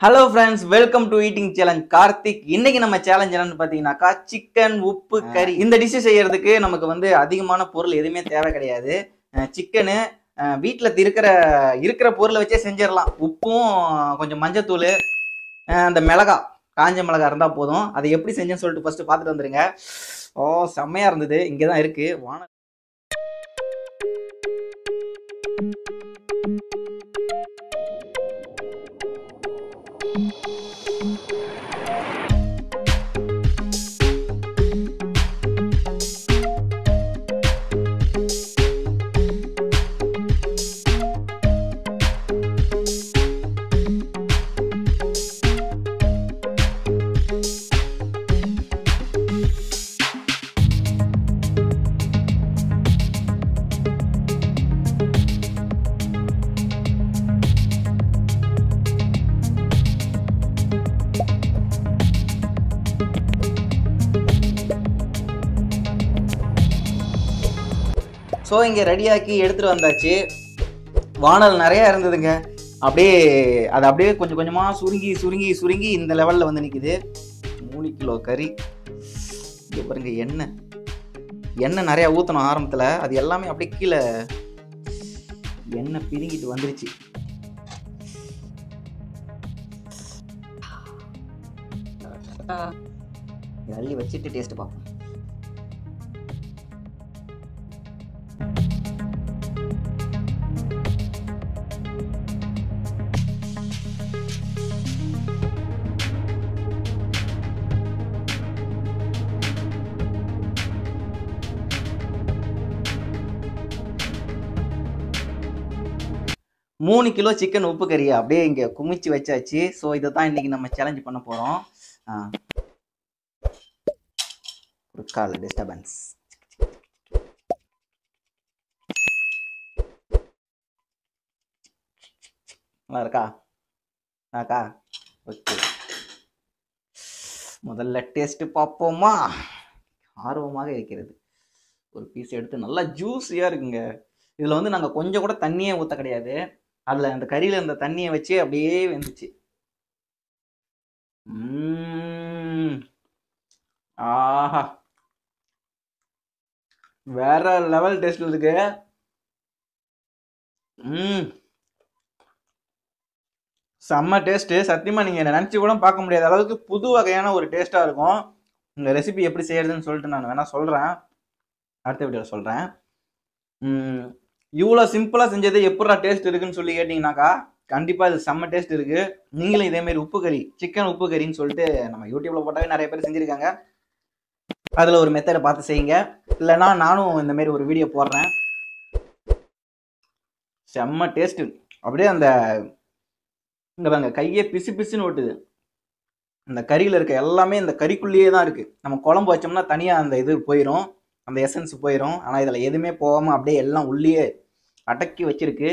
Hello friends, welcome to eating challenge. Karthik. இன்னைக்கு நம்ம challenge என்னன்னு பாத்தீங்கன்னாக்கா சிக்கன் உப்பு கறி. இந்த டிஷ் செய்யறதுக்கு நமக்கு அதிகமான பொருள் எதுவுமே தேவை கிடையாது. சிக்கனு வீட்டில் இருக்கிற பொருளை வச்சே செஞ்சிடலாம். உப்பும் கொஞ்சம் மஞ்சத்தூள், அந்த மிளகா, காஞ்ச மிளகா இருந்தால் போதும். அதை எப்படி செஞ்சேன்னு சொல்லிட்டு ஃபர்ஸ்ட் பார்த்துட்டு வந்துருங்க. ஓ, செம்மையா இருந்தது. இங்கே தான் இருக்கு. ஸோ இங்கே ரெடியாக்கி எடுத்துகிட்டு வந்தாச்சு. வானல் நிறையா இருந்ததுங்க. அது அப்படியே கொஞ்சம் கொஞ்சமாக சுருங்கி சுருங்கி சுருங்கி இந்த லெவலில் வந்து நிற்குது. 3 கிலோ கறி. இங்கே பாருங்க, எண்ணெய் நிறையா ஊற்றணும் ஆரம்பத்தில். அது எல்லாமே அப்படியே கீழே எண்ணெய் பிதுங்கிட்டு வந்துருச்சு. அள்ளி வச்சுட்டு டேஸ்ட் பார்ப்போம். மூணு கிலோ சிக்கன் உப்பு கறியை அப்படியே இங்கே குமிச்சு வச்சாச்சு. ஸோ இதை தான் இன்னைக்கு நம்ம சேலஞ்ச் பண்ண போகிறோம். ஒரு கால் டிஸ்டர்பன்ஸ். நல்லா இருக்கா? ஓகே, முதல்ல டேஸ்ட் பார்ப்போமா? ஆர்வமாக இருக்கிறது. ஒரு பீஸ் எடுத்து நல்லா ஜூஸியாக இருக்குங்க. இதில் நாங்கள் கொஞ்சம் கூட தண்ணியே ஊற்ற கிடையாது. அதில் அந்த கறியில் அந்த தண்ணியை வச்சு அப்படியே வெந்துச்சு. ஆஹா, வேற லெவல் டேஸ்ட் இருக்கு. செம்ம டேஸ்ட்டு. சத்தியமாக நீங்கள் நினச்சி கூட பார்க்க முடியாத அளவுக்கு புது வகையான ஒரு டேஸ்ட்டாக இருக்கும். இந்த ரெசிபி எப்படி செய்யறதுன்னு சொல்லிட்டு நான் வேணா சொல்கிறேன், அடுத்த வீடியோவில் சொல்கிறேன். இவ்வளோ சிம்பிளாக செஞ்சது எப்படா டேஸ்ட் இருக்குன்னு சொல்லி கேட்டிங்கனாக்கா, கண்டிப்பாக இது செம்ம டேஸ்ட் இருக்குது. நீங்களும் இதேமாரி உப்பு கறி, சிக்கன் உப்பு கறின்னு சொல்லிட்டு நம்ம யூடியூப்பில் போட்டாவே நிறைய பேர் செஞ்சுருக்காங்க. அதில் ஒரு மெத்தடை பார்த்து செய்யுங்க. இல்லைனா நானும் இந்தமாரி ஒரு வீடியோ போடுறேன். செம்ம டேஸ்ட்டு. அப்படியே அந்த இங்கே பாருங்க, கையே பிசு பிசுன்னு ஓட்டுது. அந்த கறியில் இருக்க எல்லாமே இந்த கறிக்குள்ளேயே தான் இருக்குது. நம்ம குழம்பு வச்சோம்னா தனியாக அந்த இது போயிடும், அந்த எசன்ஸ் போயிடும். ஆனால் இதில் எதுவுமே போகாமல் அப்படியே எல்லாம் உள்ளே அடக்கி வச்சிருக்கு.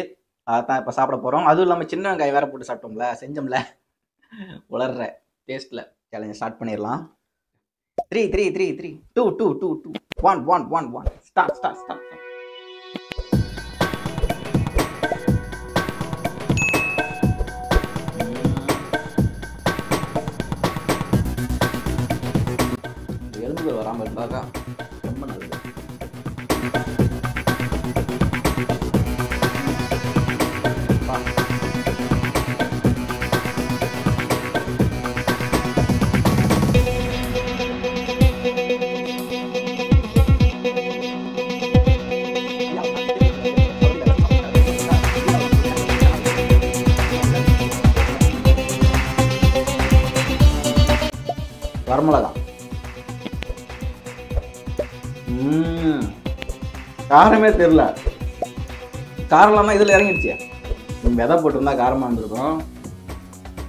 அதான் இப்போ சாப்பிட போகிறோம். அதுவும் இல்லாமல் சின்ன வெங்காயம் வேற போட்டு சாப்பிட்டோம்ல, செஞ்சோம்ல. உளர்ற டேஸ்ட்டில் சேலஞ்ச் ஸ்டார்ட் பண்ணிடலாம். 3 3 3 3 2 2 2 2 1 1 1 1 ஸ்டார்ட். எலும்புகள் வராமல் இருந்தாக்கா ரொம்ப நல்லது. வரமிளகா. காரமே தெரியல. காரம் இல்லாமல் இதில் இறங்கிடுச்சு. விதை போட்டிருந்தா காரமாக இருந்திருக்கும்.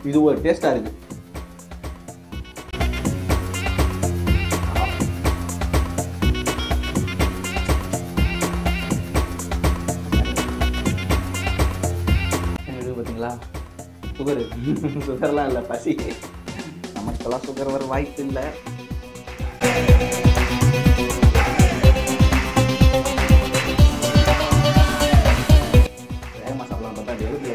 இது ஒரு டேஸ்டாக இருக்கு. பார்த்தீங்களா, சுகர்லாம் இல்லை, பசி. நமக்கெல்லாம் சுகர் வர வாய்ப்பு இல்லை. வேகமாக சாப்பிடலாம் பார்த்தா அது எழுது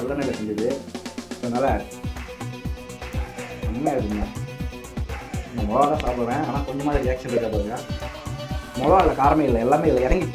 நல்லெண்ணெயில் செஞ்சது. அதனால் செம்மையாக இருக்குங்க. நான் மிளகா தான் சாப்பிடுவேன், ஆனால் கொஞ்சமாக ரியாக்ஷன் இருக்கா பாருங்க. மிளகா இல்லை, காரமே இல்லை, எல்லாமே இதில் இறங்கி.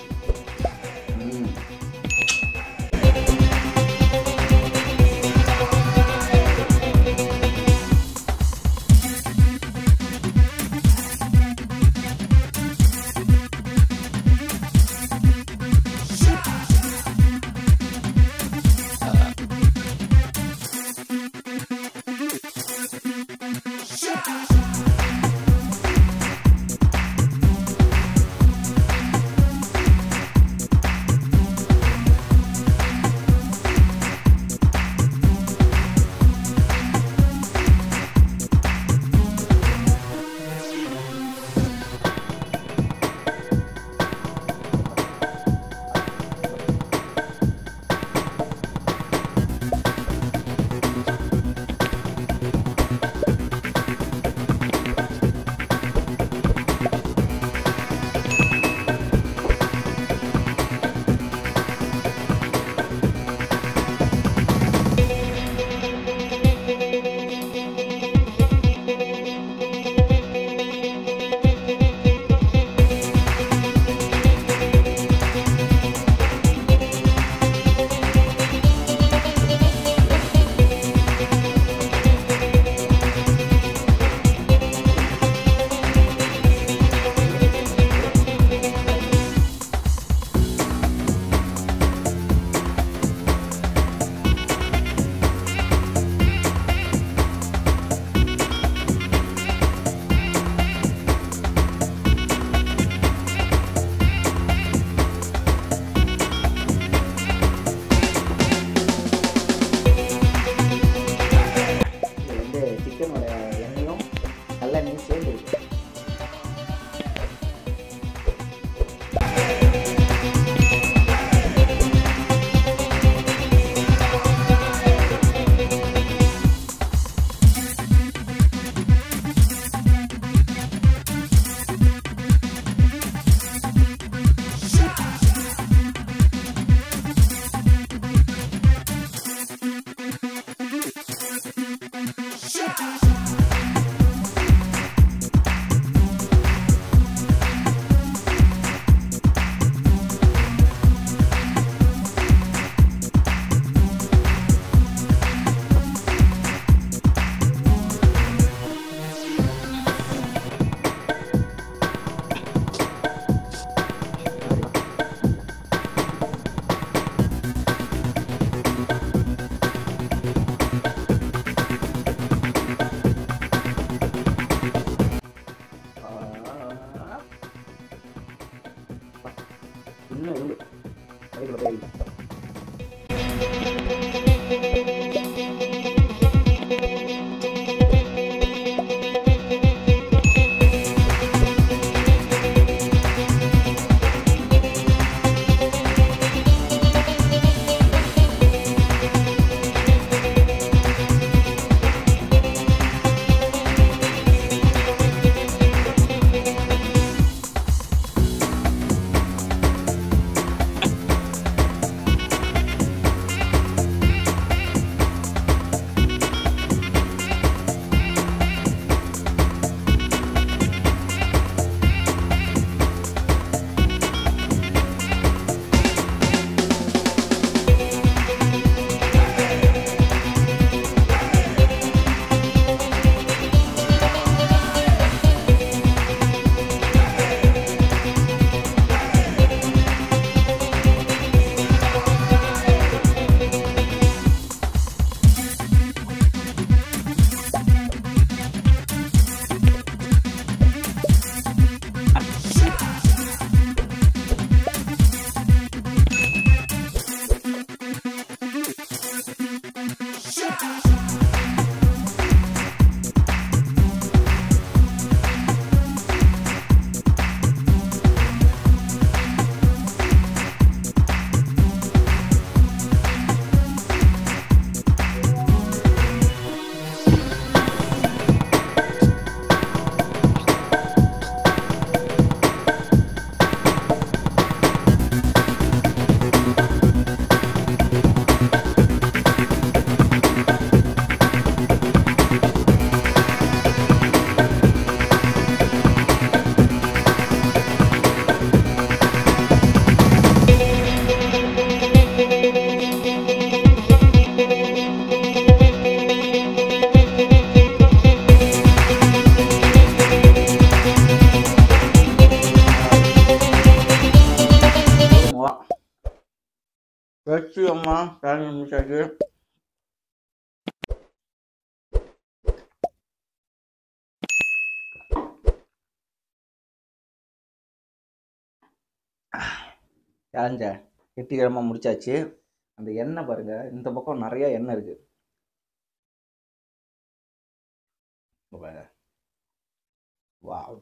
வச்சு அம்மா சேலஞ்ச் முடிச்சாச்சு. சேலஞ்ச வெற்றிகரமாக முடிச்சாச்சு. அந்த எண்ணெய் பாருங்க, இந்த பக்கம் நிறைய எண்ணெய் இருக்கு. வாவ்.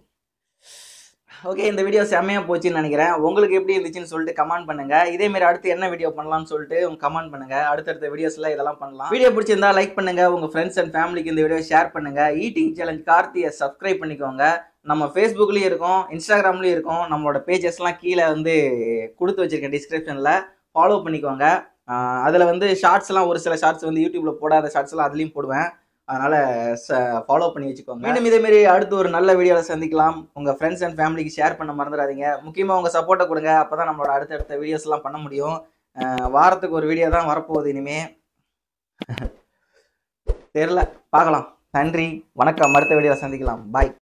ஓகே, இந்த வீடியோ செம்மையா போச்சுன்னு நினைக்கிறேன். உங்களுக்கு எப்படி இருந்துச்சுன்னு சொல்லிட்டு கமெண்ட் பண்ணுங்க. இதே மாதிரி அடுத்து என்ன வீடியோ பண்ணலாம்னு சொல்லிட்டு உங்க கமெண்ட் பண்ணுங்க. அடுத்தடுத்த வீடியோஸ்ல இதெல்லாம் பண்ணலாம். வீடியோ பிடிச்சிருந்தா லைக் பண்ணுங்க, உங்க ஃப்ரெண்ட்ஸ் அண்ட் ஃபேமிலிக்கு இந்த வீடியோ ஷேர் பண்ணுங்க. ஈட்டிங் சேலஞ்ச் கார்த்தியை சப்ஸ்கிரைப் பண்ணிக்கோங்க. நம்ம ஃபேஸ்புக்லயும் இருக்கும், இன்ஸ்டாகிராம்லயும் இருக்கும். நம்மளோட பேஜஸ்லாம் கீழே கொடுத்து வச்சிருக்கேன் டிஸ்கிரிப்ஷன்ல, ஃபாலோ பண்ணிக்கோங்க. அதில் ஷார்ட்ஸ்லாம் ஒரு சில ஷார்ட்ஸ் யூடியூப்ல போடாத ஷார்ட்ஸ்லாம் அதுலேயும் போடுவேன். அதனால ஃபாலோ பண்ணி வச்சுக்கோங்க. மீண்டும் இதே மாதிரி அடுத்து ஒரு நல்ல வீடியோவில் சந்திக்கலாம். உங்க ஃப்ரெண்ட்ஸ் அண்ட் ஃபேமிலிக்கு ஷேர் பண்ண மறந்துடாதீங்க. முக்கியமாக உங்க சப்போர்ட்டை கொடுங்க. அப்பதான் நம்மளோட அடுத்தடுத்த வீடியோஸ் எல்லாம் பண்ண முடியும். வாரத்துக்கு ஒரு வீடியோ தான் வரப்போகுது இனிமே. தெரியல, பார்க்கலாம். நன்றி, வணக்கம். அடுத்த வீடியோவில் சந்திக்கலாம். பாய்.